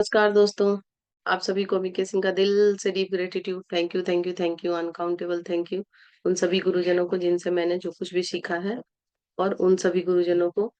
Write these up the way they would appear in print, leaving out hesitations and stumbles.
नमस्कार दोस्तों। आप सभी को बीके सिंह का दिल से deep gratitude. Thank you, thank you, thank you, uncountable thank you उन सभी गुरुजनों को जिनसे मैंने जो कुछ भी सीखा है, और उन सभी गुरुजनों को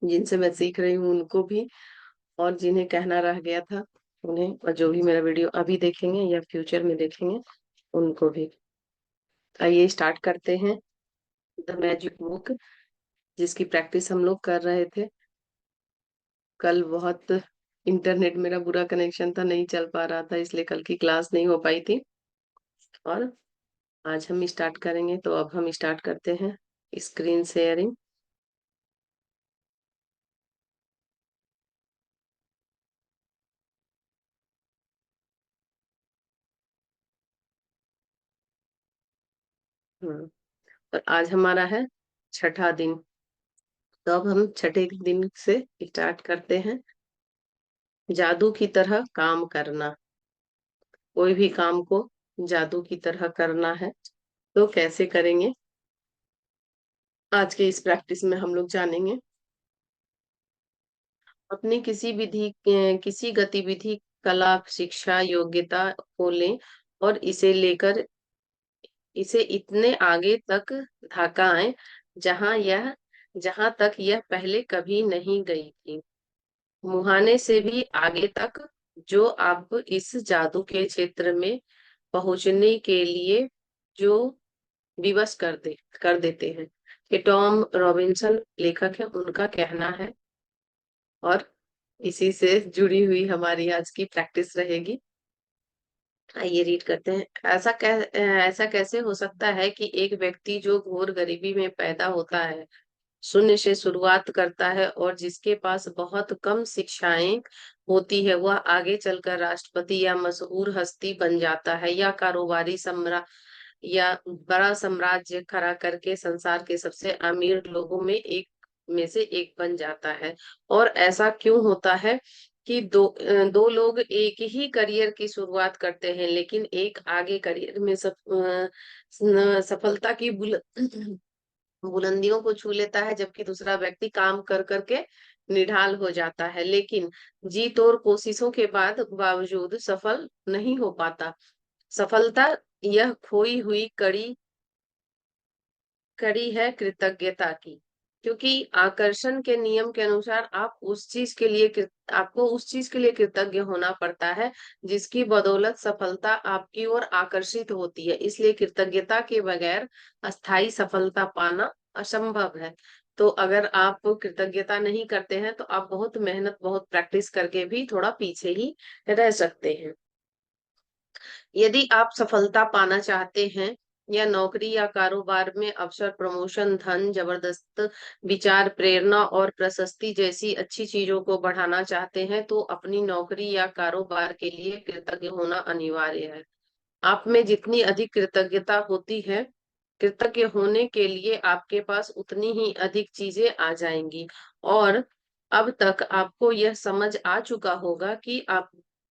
जिनसे मैं सीख रही हूँ उनको भी, और जिन्हें कहना रह गया था उन्हें, और जो भी मेरा वीडियो अभी देखेंगे या फ्यूचर में देखेंगे उनको भी। आइए स्टार्ट करते हैं द मैजिक बुक, जिसकी प्रैक्टिस हम लोग कर रहे थे। कल बहुत इंटरनेट मेरा बुरा कनेक्शन था, नहीं चल पा रहा था, इसलिए कल की क्लास नहीं हो पाई थी। और आज हम स्टार्ट करेंगे, तो अब हम स्टार्ट करते हैं स्क्रीन शेयरिंग। और आज हमारा है छठा दिन। तो अब हम छठे दिन से स्टार्ट करते हैं। जादू की तरह काम करना। कोई भी काम को जादू की तरह करना है तो कैसे करेंगे, आज के इस प्रैक्टिस में हम लोग जानेंगे। अपनी किसी गतिविधि, कला, शिक्षा, योग्यता को लें और इसे इतने आगे तक धकाएं जहां तक यह पहले कभी नहीं गई थी। मुहाने से भी आगे तक, जो आप इस जादू के क्षेत्र में पहुंचने के लिए जो विवश कर देते हैं। कि टॉम रॉबिन्सन लेखक है, उनका कहना है। और इसी से जुड़ी हुई हमारी आज की प्रैक्टिस रहेगी। आइए रीड करते हैं। ऐसा कैसे हो सकता है कि एक व्यक्ति जो घोर गरीबी में पैदा होता है, शून्य से शुरुआत करता है और जिसके पास बहुत कम शिक्षाएं होती है, वह आगे चलकर राष्ट्रपति या मशहूर हस्ती बन जाता है, या कारोबारी सम्राट या बड़ा साम्राज्य खड़ा करके संसार के सबसे अमीर लोगों में से एक बन जाता है। और ऐसा क्यों होता है कि दो लोग एक ही करियर की शुरुआत करते हैं, लेकिन एक आगे करियर में सफलता की बुलंदियों को छू लेता है, जबकि दूसरा व्यक्ति काम कर करके निढाल हो जाता है, लेकिन जी तोड़ कोशिशों के बावजूद सफल नहीं हो पाता। सफलता यह खोई हुई कड़ी है कृतज्ञता की। क्योंकि आकर्षण के नियम के अनुसार आपको उस चीज के लिए कृतज्ञ होना पड़ता है जिसकी बदौलत सफलता आपकी ओर आकर्षित होती है। इसलिए कृतज्ञता के बगैर अस्थायी सफलता पाना असंभव है। तो अगर आप कृतज्ञता नहीं करते हैं तो आप बहुत मेहनत, बहुत प्रैक्टिस करके भी थोड़ा पीछे ही रह सकते हैं। यदि आप सफलता पाना चाहते हैं, या नौकरी या कारोबार में अवसर, प्रमोशन, धन, जबरदस्त विचार, प्रेरणा और प्रशस्ति जैसी अच्छी चीजों को बढ़ाना चाहते हैं, तो अपनी नौकरी या कारोबार के लिए कृतज्ञ होना अनिवार्य है। आप में जितनी अधिक कृतज्ञता होती है, कृतज्ञ होने के लिए आपके पास उतनी ही अधिक चीजें आ जाएंगी। और अब तक आपको यह समझ आ चुका होगा कि आप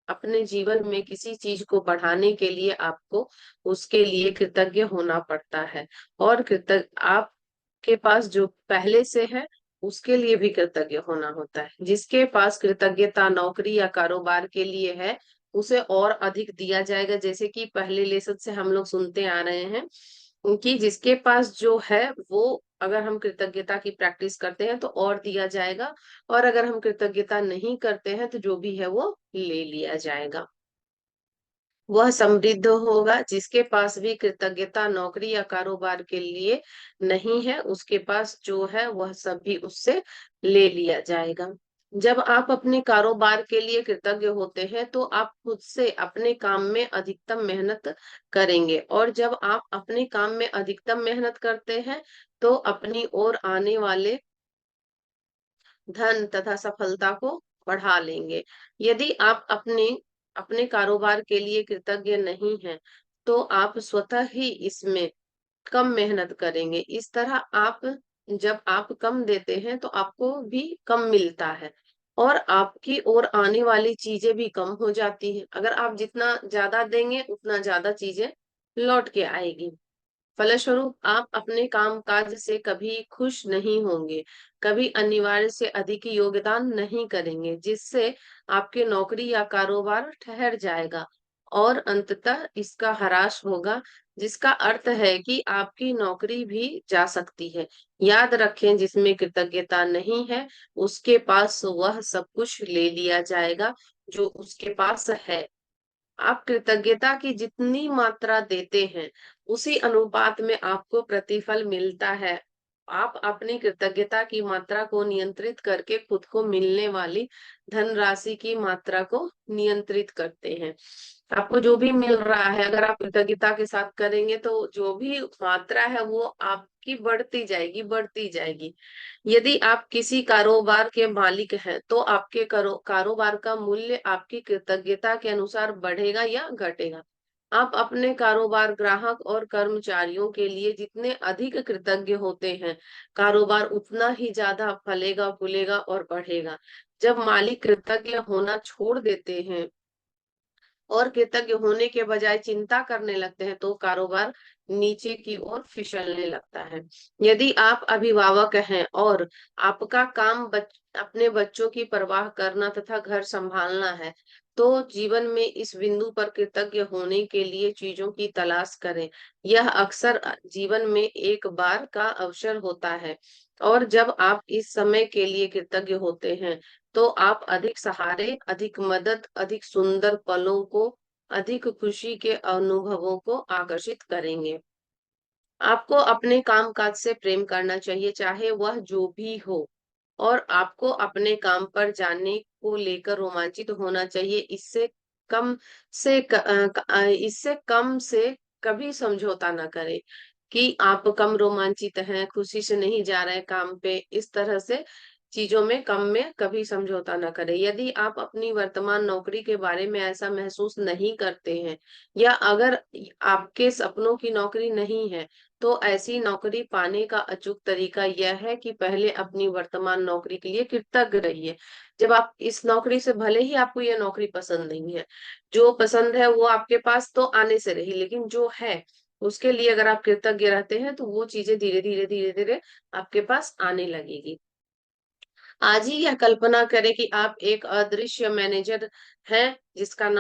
अपने जीवन में किसी चीज को बढ़ाने के लिए आपको उसके लिए कृतज्ञ होना पड़ता है। और कृतज्ञ आपके पास जो पहले से है उसके लिए भी कृतज्ञ होना होता है। जिसके पास कृतज्ञता नौकरी या कारोबार के लिए है, उसे और अधिक दिया जाएगा। जैसे कि पहले लेसन से हम लोग सुनते आ रहे हैं कि जिसके पास जो है वो, अगर हम कृतज्ञता की प्रैक्टिस करते हैं तो और दिया जाएगा, और अगर हम कृतज्ञता नहीं करते हैं तो जो भी है वो ले लिया जाएगा। वह समृद्ध होगा। जिसके पास भी कृतज्ञता नौकरी या कारोबार के लिए नहीं है, उसके पास जो है वह सब भी उससे ले लिया जाएगा। जब आप अपने कारोबार के लिए कृतज्ञ होते हैं तो आप खुद से अपने काम में अधिकतम मेहनत करेंगे, और जब आप अपने काम में अधिकतम मेहनत करते हैं तो अपनी ओर आने वाले धन तथा सफलता को बढ़ा लेंगे। यदि आप अपने अपने कारोबार के लिए कृतज्ञ नहीं हैं, तो आप स्वतः ही इसमें कम मेहनत करेंगे। इस तरह जब आप कम देते हैं तो आपको भी कम मिलता है, और आपकी ओर आने वाली चीजें भी कम हो जाती हैं। अगर आप जितना ज्यादा देंगे उतना ज्यादा चीजें लौट के आएगी। फलस्वरूप आप अपने कामकाज से कभी खुश नहीं होंगे, कभी अनिवार्य से अधिक योगदान नहीं करेंगे, जिससे आपकी नौकरी या कारोबार ठहर जाएगा और अंततः इसका ह्रास होगा, जिसका अर्थ है कि आपकी नौकरी भी जा सकती है। याद रखें, जिसमें कृतज्ञता नहीं है, उसके पास वह सब कुछ ले लिया जाएगा जो उसके पास है। आप कृतज्ञता की जितनी मात्रा देते हैं, उसी अनुपात में आपको प्रतिफल मिलता है। आप अपनी कृतज्ञता की मात्रा को नियंत्रित करके खुद को मिलने वाली धनराशि की मात्रा को नियंत्रित करते हैं। आपको जो भी मिल रहा है, अगर आप कृतज्ञता के साथ करेंगे तो जो भी मात्रा है वो आपकी बढ़ती जाएगी, बढ़ती जाएगी। यदि आप किसी कारोबार के मालिक हैं, तो आपके कारोबार का मूल्य आपकी कृतज्ञता के अनुसार बढ़ेगा या घटेगा। आप अपने कारोबार, ग्राहक और कर्मचारियों के लिए जितने अधिक कृतज्ञ होते हैं, कारोबार उतना ही ज्यादा फलेगा, फूलेगा और बढ़ेगा। जब मालिक कृतज्ञ होना छोड़ देते हैं और कृतज्ञ होने के बजाय चिंता करने लगते हैं, तो कारोबार नीचे की ओर फिसलने लगता है। यदि आप अभिभावक हैं और आपका काम अपने बच्चों की परवाह करना तथा घर संभालना है, तो जीवन में इस बिंदु पर कृतज्ञ होने के लिए चीजों की तलाश करें। यह अक्सर जीवन में एक बार का अवसर होता है, और जब आप इस समय के लिए कृतज्ञ होते हैं, तो आप अधिक सहारे, अधिक मदद, अधिक सुंदर पलों को, अधिक खुशी के अनुभवों को आकर्षित करेंगे। आपको अपने काम-काज से प्रेम करना चाहिए, चाहे वह जो भी हो, और आपको अपने काम पर जाने को लेकर रोमांचित होना चाहिए। कम इससे कम से कभी समझौता ना करें कि आप कम रोमांचित हैं, खुशी से नहीं जा रहे हैं काम पे। इस तरह से चीजों में कम में कभी समझौता ना करें। यदि आप अपनी वर्तमान नौकरी के बारे में ऐसा महसूस नहीं करते हैं, या अगर आपके सपनों की नौकरी नहीं है, तो ऐसी नौकरी पाने का अचूक तरीका यह है कि पहले अपनी वर्तमान नौकरी के लिए कृतज्ञ रहिए। जब आप इस नौकरी से, भले ही आपको यह नौकरी पसंद नहीं है, जो पसंद है वो आपके पास तो आने से रही, लेकिन जो है उसके लिए अगर आप कृतज्ञ रहते हैं, तो वो चीजें धीरे-धीरे आपके पास आने लगेगी। आज ही यह कल्पना करें कि आप एक अदृश्य मैनेजर हैं, जिसका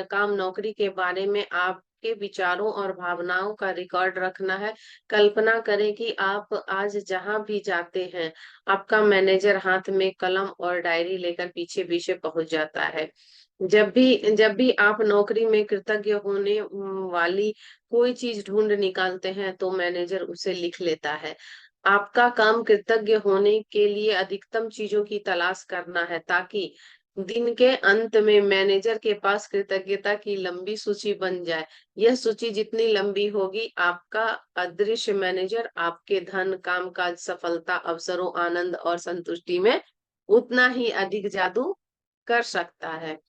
काम नौकरी के बारे में आपके विचारों और भावनाओं का रिकॉर्ड रखना है। कल्पना करें कि आप आज जहां भी जाते हैं, आपका मैनेजर हाथ में कलम और डायरी लेकर पीछे-पीछे पहुंच जाता है। जब भी आप नौकरी में कृतज्ञ होने वाली कोई चीज ढूंढ निकालते हैं, तो मैनेजर उसे लिख लेता है। आपका काम कृतज्ञ होने के लिए अधिकतम चीजों की तलाश करना है, ताकि दिन के अंत में मैनेजर के पास कृतज्ञता की लंबी सूची बन जाए। यह सूची जितनी लंबी होगी, आपका अदृश्य मैनेजर आपके धन, कामकाज, सफलता, अवसरों, आनंद और संतुष्टि में उतना ही अधिक जादू कर सकता है।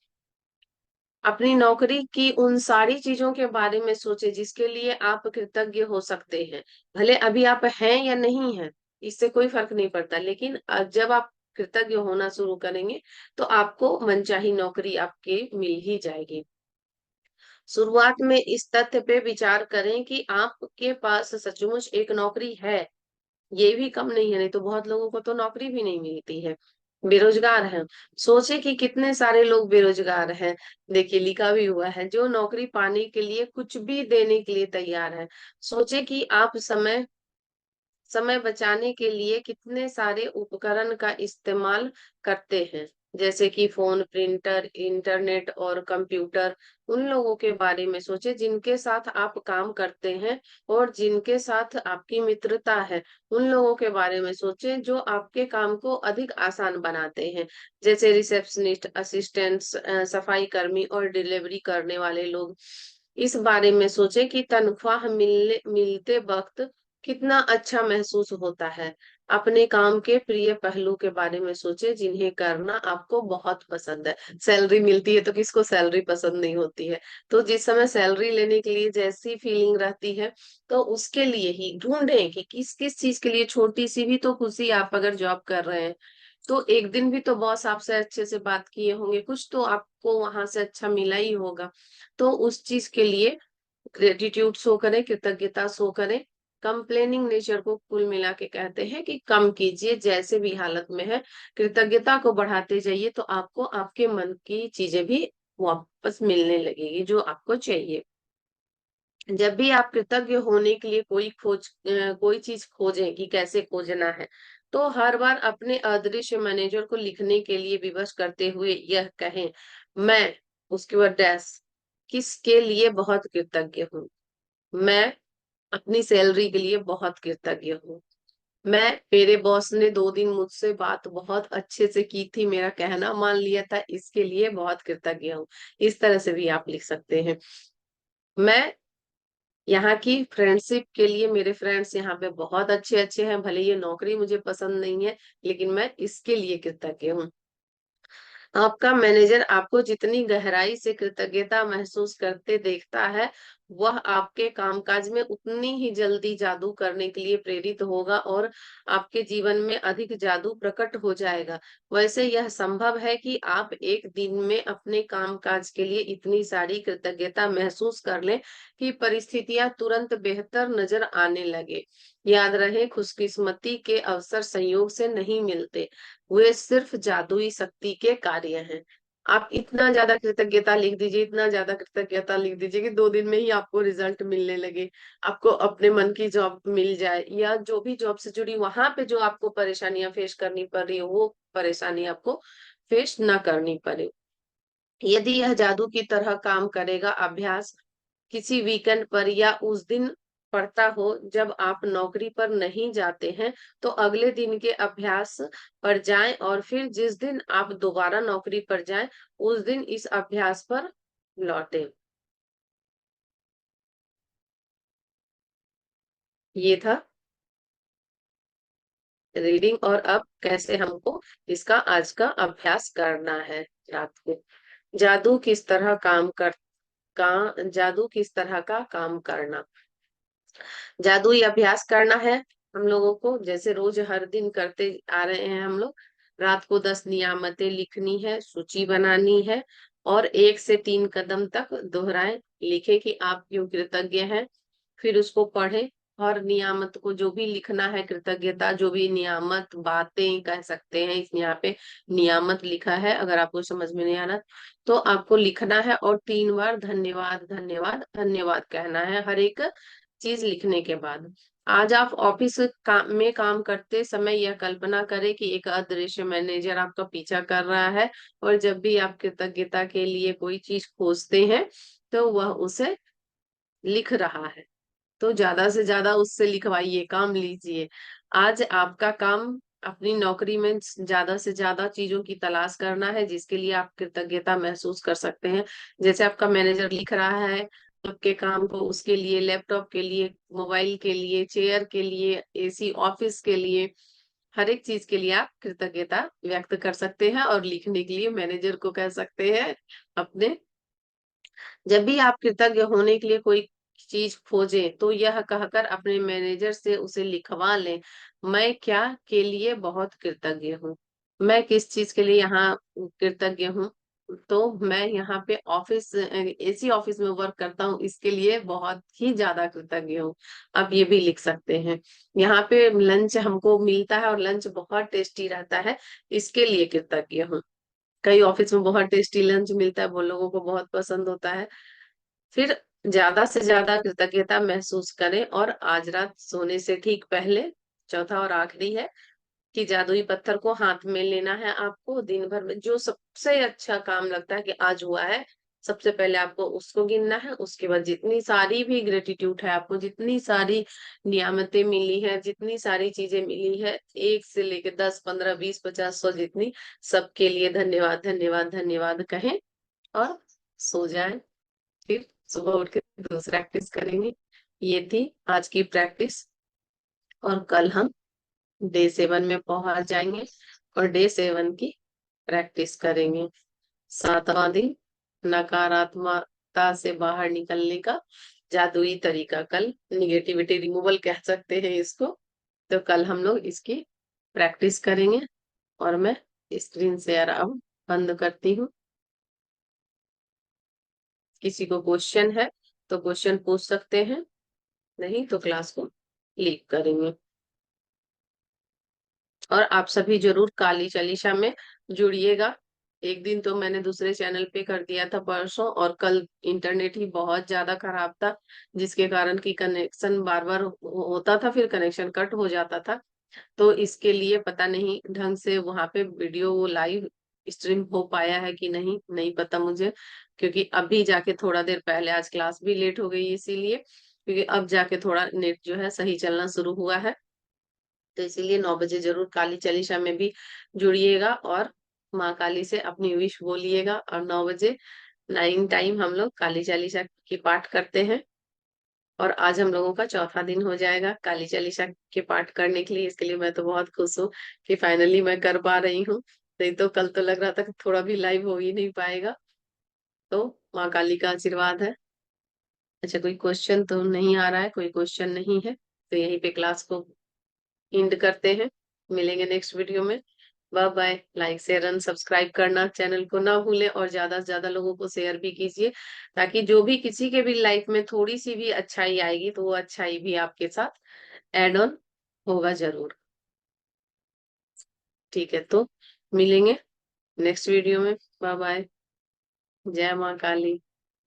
अपनी नौकरी की उन सारी चीजों के बारे में सोचें जिसके लिए आप कृतज्ञ हो सकते हैं। भले अभी आप हैं या नहीं हैं, इससे कोई फर्क नहीं पड़ता, लेकिन जब आप कृतज्ञ होना शुरू करेंगे, तो आपको मनचाही नौकरी आपके मिल ही जाएगी। शुरुआत में इस तथ्य पे विचार करें कि आपके पास सचमुच एक नौकरी है। ये भी कम नहीं है, नहीं तो बहुत लोगों को तो नौकरी भी नहीं मिलती है, बेरोजगार हैं। सोचे कि कितने सारे लोग बेरोजगार हैं। देखिए, लिखा भी हुआ है, जो नौकरी पाने के लिए कुछ भी देने के लिए तैयार है। सोचे कि आप समय बचाने के लिए कितने सारे उपकरण का इस्तेमाल करते हैं, जैसे कि फोन, प्रिंटर, इंटरनेट और कंप्यूटर। उन लोगों के बारे में सोचे जिनके साथ आप काम करते हैं और जिनके साथ आपकी मित्रता है। उन लोगों के बारे में सोचे जो आपके काम को अधिक आसान बनाते हैं, जैसे रिसेप्शनिस्ट, असिस्टेंट्स, सफाई कर्मी और डिलीवरी करने वाले लोग। इस बारे में सोचे कि तनख्वाह मिलते वक्त कितना अच्छा महसूस होता है। अपने काम के प्रिय पहलू के बारे में सोचें जिन्हें करना आपको बहुत पसंद है। सैलरी मिलती है तो किसको सैलरी पसंद नहीं होती है। तो जिस समय सैलरी लेने के लिए जैसी फीलिंग रहती है, तो उसके लिए ही ढूंढें कि किस-किस चीज के लिए छोटी-सी भी तो खुशी। आप अगर जॉब कर रहे हैं, तो एक दिन भी तो बॉस आपसे अच्छे से बात किए होंगे, कुछ तो आपको वहां से अच्छा मिला ही होगा। तो उस चीज के लिए ग्रेटिट्यूड शो करें, कृतज्ञता शो करें। कंप्लेनिंग नेचर को कुल मिला के कहते हैं कि कम कीजिए, जैसे भी हालत में है कृतज्ञता को बढ़ाते जाइए, तो आपको आपके मन की चीजें भी वापस मिलने लगेगी जो आपको चाहिए। जब भी आप कृतज्ञ होने के लिए कोई चीज खोजें कि कैसे खोजना है, तो हर बार अपने अदृश्य मैनेजर को लिखने के लिए विवश करते हुए यह कहें, मैं, उसके बाद डैश, किसके लिए बहुत कृतज्ञ हूँ। मैं अपनी सैलरी के लिए बहुत कृतज्ञ हूँ। मैं, मेरे बॉस ने 2 दिन मुझसे बात बहुत अच्छे से की थी, मेरा कहना मान लिया था, इसके लिए बहुत कृतज्ञ हूँ। इस तरह से भी आप लिख सकते हैं। मैं यहाँ की फ्रेंडशिप के लिए, मेरे फ्रेंड्स यहाँ पे बहुत अच्छे अच्छे हैं, भले ये नौकरी मुझे पसंद नहीं है, लेकिन मैं इसके लिए कृतज्ञ हूँ। आपका मैनेजर आपको जितनी गहराई से कृतज्ञता महसूस करते देखता है, वह आपके कामकाज में उतनी ही जल्दी जादू करने के लिए प्रेरित होगा और आपके जीवन में अधिक जादू प्रकट हो जाएगा। वैसे यह संभव है कि आप एक दिन में अपने कामकाज के लिए इतनी सारी कृतज्ञता महसूस कर लें कि परिस्थितियां तुरंत बेहतर नजर आने लगे। याद रहे, खुशकिस्मती के अवसर संयोग से नहीं मिलते, वे सिर्फ जादुई शक्ति के कार्य हैं। आप इतना ज्यादा कृतज्ञता लिख दीजिए, इतना ज्यादा कृतज्ञता लिख दीजिए कि 2 दिन में ही आपको रिजल्ट मिलने लगे, आपको अपने मन की जॉब मिल जाए, या जो भी जॉब से जुड़ी वहां पे जो आपको परेशानियां फेस करनी पड़ रही है, वो परेशानी आपको फेस ना करनी पड़े। यदि यह जादू की तरह काम करेगा, अभ्यास किसी वीकेंड पर या उस दिन पड़ता हो जब आप नौकरी पर नहीं जाते हैं, तो अगले दिन के अभ्यास पर जाएं और फिर जिस दिन आप दोबारा नौकरी पर जाएं, उस दिन इस अभ्यास पर लौटें। ये था रीडिंग। और अब कैसे हमको इसका आज का अभ्यास करना है रात को। जादू किस तरह जादू किस तरह का काम करना। जादुई अभ्यास करना है हम लोगों को, जैसे रोज हर दिन करते आ रहे हैं हम लोग। रात को 10 नियामतें लिखनी है, सूची बनानी है, और 1 से 3 कदम तक दोहराएं, लिखे कि आप क्यों कृतज्ञ हैं, फिर उसको पढ़ें। और नियामत को जो भी लिखना है, कृतज्ञता जो भी नियामत बातें कह सकते हैं, इस यहाँ पे नियामत लिखा है, अगर आपको समझ में नहीं आ रहा तो आपको लिखना है, और 3 बार धन्यवाद धन्यवाद धन्यवाद कहना है हर एक चीज लिखने के बाद। आज आप ऑफिस में काम करते समय यह कल्पना करें कि एक अदृश्य मैनेजर आपका पीछा कर रहा है, और जब भी आप कृतज्ञता के लिए कोई चीज खोजते हैं, तो वह उसे लिख रहा है। तो ज्यादा से ज्यादा उससे लिखवाइए, काम लीजिए। आज आपका काम अपनी नौकरी में ज्यादा से ज्यादा चीजों की तलाश करना है जिसके लिए आप कृतज्ञता महसूस कर सकते हैं। जैसे आपका मैनेजर लिख रहा है आपके काम को, उसके लिए, लैपटॉप के लिए, मोबाइल के लिए, चेयर के लिए, एसी ऑफिस के लिए, हर एक चीज के लिए आप कृतज्ञता व्यक्त कर सकते हैं, और लिखने के लिए मैनेजर को कह सकते हैं अपने। जब भी आप कृतज्ञ होने के लिए कोई चीज खोजें, तो यह कहकर अपने मैनेजर से उसे लिखवा लें, मैं क्या के लिए बहुत कृतज्ञ हूँ। मैं किस चीज के लिए यहाँ कृतज्ञ हूँ, तो मैं यहाँ पे एसी ऑफिस में वर्क करता हूँ, इसके लिए बहुत ही ज्यादा कृतज्ञ हूँ। आप ये भी लिख सकते हैं। यहाँ पे लंच हमको मिलता है और लंच बहुत टेस्टी रहता है, इसके लिए कृतज्ञ हूँ। कई ऑफिस में बहुत टेस्टी लंच मिलता है, वो लोगों को बहुत पसंद होता है। फिर ज्यादा से ज्यादा कृतज्ञता महसूस करें, और आज रात सोने से ठीक पहले, चौथा और आखिरी है, कि जादुई पत्थर को हाथ में लेना है आपको। दिन भर में जो सबसे अच्छा काम लगता है कि आज हुआ है, सबसे पहले आपको उसको गिनना है। उसके बाद जितनी सारी भी ग्रेटिट्यूड है, आपको जितनी सारी नियामतें मिली है, जितनी सारी चीजें मिली है, 1 से लेकर 10, 15, 20, 50, 100 जितनी, सबके लिए धन्यवाद धन्यवाद धन्यवाद कहें, और सो जाएं। फिर सुबह उठ के दूसरा प्रैक्टिस करेंगे। ये थी आज की प्रैक्टिस, और कल हम डे 7 में पहुंच जाएंगे और डे 7 की प्रैक्टिस करेंगे। 7वां दिन, नकारात्मकता से बाहर निकलने का जादुई तरीका। कल निगेटिविटी रिमूवल कह सकते हैं इसको। तो कल हम लोग इसकी प्रैक्टिस करेंगे, और मैं स्क्रीन शेयर अब बंद करती हूँ। किसी को क्वेश्चन है तो क्वेश्चन पूछ सकते हैं, नहीं तो क्लास को लीव करेंगे। और आप सभी जरूर काली चालीसा में जुड़िएगा। एक दिन तो मैंने दूसरे चैनल पे कर दिया था परसों, और कल इंटरनेट ही बहुत ज्यादा खराब था, जिसके कारण कि कनेक्शन बार बार होता था, फिर कनेक्शन कट हो जाता था। तो इसके लिए पता नहीं ढंग से वहां पे वीडियो लाइव स्ट्रीम हो पाया है कि नहीं, नहीं पता मुझे। क्योंकि अभी जाके थोड़ा देर पहले, आज क्लास भी लेट हो गई इसीलिए, क्योंकि अब जाके थोड़ा नेट जो है सही चलना शुरू हुआ है। तो इसीलिए 9 बजे जरूर काली चालीसा में भी जुड़िएगा, और माँ काली से अपनी विश बोलिएगा। और 9 बजे 9 टाइम हम लोग काली चालीसा की पाठ करते हैं। और आज हम लोगों का चौथा दिन हो जाएगा काली चालीसा के पाठ करने के लिए। इसके लिए मैं तो बहुत खुश हूँ कि फाइनली मैं कर पा रही हूँ। नहीं तो कल तो लग रहा था कि थोड़ा भी लाइव हो ही नहीं पाएगा। तो माँ काली का आशीर्वाद है। अच्छा, कोई क्वेश्चन तो नहीं आ रहा है? कोई क्वेश्चन नहीं है तो यहीं पे क्लास को एंड करते हैं। मिलेंगे नेक्स्ट वीडियो में। Bye bye. Like share and subscribe करना चैनल को ना भूलें, और ज्यादा से ज्यादा लोगों को शेयर भी कीजिए, ताकि जो भी किसी के भी लाइफ में थोड़ी सी भी अच्छाई आएगी तो वो अच्छाई भी आपके साथ एड ऑन होगा जरूर। ठीक है, तो मिलेंगे नेक्स्ट वीडियो में। Bye bye. जय माँ काली।